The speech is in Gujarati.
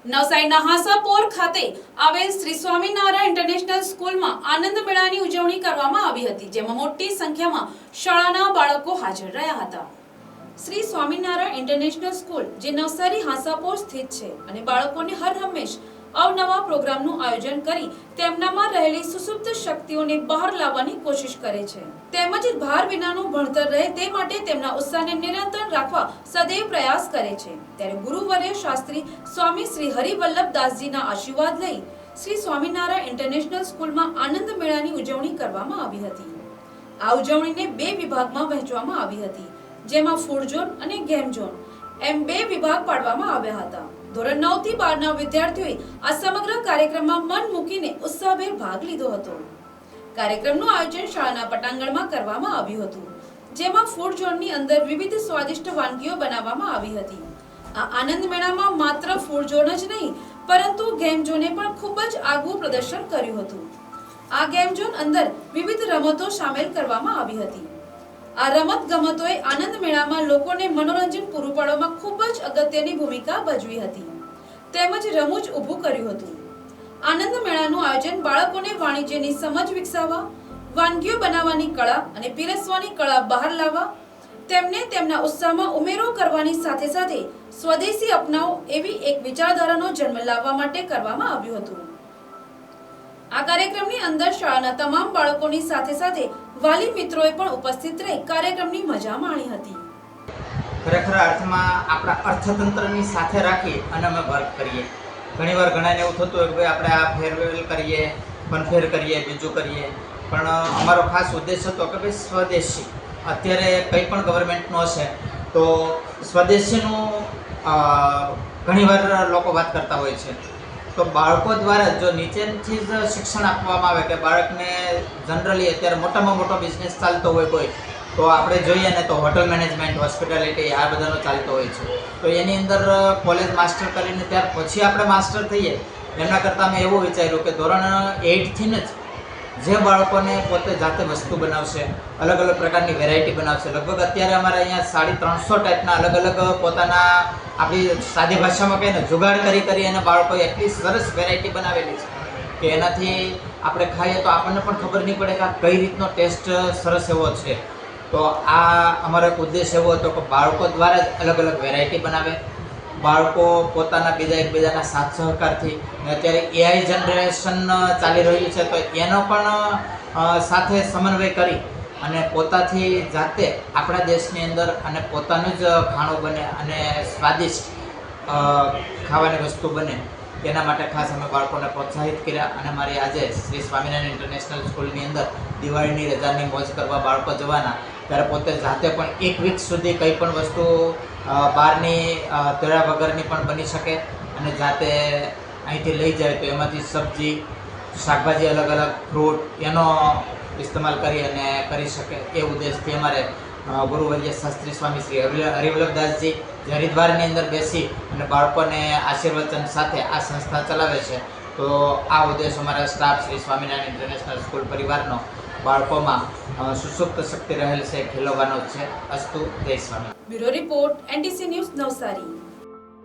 નવસારીના હાંસાપોર ખાતે આવેલ શ્રી સ્વામિનારાયણ ઇન્ટરનેશનલ સ્કૂલમાં આનંદ મેળાની ઉજવણી કરવામાં આવી હતી, જેમાં મોટી સંખ્યામાં શાળાના બાળકો હાજર રહ્યા હતા। શ્રી સ્વામિનારાયણ ઇન્ટરનેશનલ સ્કૂલ જે નવસારી હાંસાપોર સ્થિત છે અને બાળકોને હર હંમેશ અવનવા પ્રોગ્રામનું આયોજન કરી તેમનામાં રહેલી સુસુપ્ત શક્તિઓને બહાર લાવવાની કોશિશ કરે છે, તેમજ ભાર વિનાનું ભણતર રહે તે માટે તેમના ઉત્સાહને નિરંતર રાખવા સદૈવ પ્રયાસ કરે છે। ત્યારે ગુરુવર્ય શાસ્ત્રી સ્વામી શ્રી હરિવલ્લભદાસજીના આશીર્વાદ લઈ શ્રી સ્વામિનારાયણ ઇન્ટરનેશનલ સ્કૂલમાં આનંદ મેળાની ઉજવણી કરવામાં આવી હતી। આ ઉજવણીને બે વિભાગમાં વહેંચવામાં આવી હતી, જેમાં ફૂડ ઝોન અને ગેમ ઝોન એમ બે વિભાગ પાડવામાં આવ્યા હતા। ધોરણ 9 થી 12 ના વિદ્યાર્થીઓએ આ સમગ્ર કાર્યક્રમમાં મન મૂકીને ઉત્સાહભેર ભાગ લીધો હતો। કાર્યક્રમનું આયોજન શાળાના પટાંગણમાં કરવામાં આવ્યું હતું, જેમાં ફૂડ ઝોનની અંદર વિવિધ સ્વાદિષ્ટ વાનગીઓ બનાવવામાં આવી હતી। આ આનંદ મેળામાં માત્ર ફૂડ ઝોન જ નહીં પરંતુ ગેમ ઝોને પણ ખૂબ જ આગવું પ્રદર્શન કર્યું હતું। આ ગેમ ઝોન અંદર વિવિધ રમતો સામેલ કરવામાં આવી હતી। આ રમત ગમતોએ આનંદ મેળામાં લોકોને મનોરંજન પૂરું પાડવામાં ખૂબ જ અગત્યની ભૂમિકા ભજવી હતી, તેમજ રમૂજ ઊભું કર્યું હતું। આનંદ મેળાનું આયોજન બાળકોને વાણિજ્યની સમજ વિકસાવવા, વાનગીઓ બનાવવાની કળા અને પીરસવાની કળા બહાર લાવવા, તેમને તેમના ઉત્સાહમાં ઉમેરો કરવાની સાથે સાથે સ્વદેશી અપનાવો એવી એક વિચારધારાનો જન્મ લાવવા માટે કરવામાં આવ્યું હતું। આ કાર્યક્રમની અંદર શાળાના તમામ બાળકોની સાથે સાથે વાલી મિત્રોએ પણ ઉપસ્થિત રહી કાર્યક્રમની મજા માણી હતી। ખરેખર અર્થમાં આપણા અર્થતંત્રની સાથે રાખી અને અમે વર્ક કરીએ। ઘણીવાર ઘણાને એવું થતું હોય કે ભાઈ આપણે આ ફેરવેલ કરીએ, ફનફેર કરીએ, બીજું કરીએ, પણ અમારો ખાસ ઉદ્દેશ હતો કે ભાઈ સ્વદેશી અત્યારે કંઈ પણ ગવર્મેન્ટનું હશે તો સ્વદેશીનું ઘણીવાર લોકો વાત કરતા હોય છે, તો બાળકો દ્વારા જો નીચેથી જ શિક્ષણ આપવામાં આવે કે બાળકને જનરલી અત્યારે મોટામાં મોટો બિઝનેસ ચાલતો હોય કોઈ, તો આપણે જોઈએ ને તો હોટલ મેનેજમેન્ટ, હોસ્પિટાલિટી આ બધાનો ચાલતો હોય છે, તો એની અંદર કોલેજ માસ્ટર કરીને ત્યાર પછી આપણે માસ્ટર થઈએ એમના કરતાં મેં એવું વિચાર્યું કે ધોરણ 8થી જ જે બાળકોને પોતે જાતે વસ્તુ બનાવશે, અલગ અલગ પ્રકારની વેરાયટી બનાવશે, લગભગ અત્યારે અમારે અહીંયા 350 ટાઈપના અલગ અલગ પોતાના આપણી સાદી ભાષામાં કહીએ ને જુગાડ કરી અને બાળકોએ એટલી સરસ વેરાયટી બનાવેલી છે કે એનાથી આપણે ખાઈએ તો આપણને પણ ખબર નહીં પડે કે આ કઈ રીતનો ટેસ્ટ સરસ એવો છે। તો આ અમારો એક ઉદ્દેશ એવો હતો કે બાળકો દ્વારા જ અલગ અલગ વેરાયટી બનાવે, બાળકો પોતાના એકબીજાના સાથ સહકારથી, અત્યારે એઆઈ જનરેશન ચાલી રહ્યું છે તો એનો પણ સાથે સમન્વય કરી અને પોતાથી જાતે આપણા દેશની અંદર અને પોતાનું જ ખાણું બને અને સ્વાદિષ્ટ ખાવાની વસ્તુ બને એના માટે ખાસ અમે બાળકોને પ્રોત્સાહિત કર્યા। અને મારી આજે શ્રી સ્વામિનારાયણ ઇન્ટરનેશનલ સ્કૂલની અંદર દિવાળીની રજાની મોજ કરવા બાળકો જવાના, ત્યારે પોતે જાતે પણ એક વીક સુધી કંઈ પણ વસ્તુ બહારની તળ્યા વગરની પણ બની શકે અને જાતે અહીંથી લઈ જાય તો એમાંથી સબ્જી, શાકભાજી, અલગ અલગ ફ્રૂટ એનો ઇસ્તેમાલ કરી અને કરી શકે એ ઉદ્દેશથી અમારે ગુરુવર્ય શાસ્ત્રી સ્વામી શ્રી હરિવલ્લભદાસજી જે હરિદ્વારની અંદર બેસી અને બાળકોને આશીર્વચન સાથે આ સંસ્થા ચલાવે છે, તો આ ઉદ્દેશ અમારા staff Shri Swaminarayan international school પરિવારનો બાળકોમાં સુસુપ્ત શક્તિ રહેલ છે ખીલવવાનો છે। અસ્તુ, જય સ્વામી। Bureau report, NTC news, Navsari.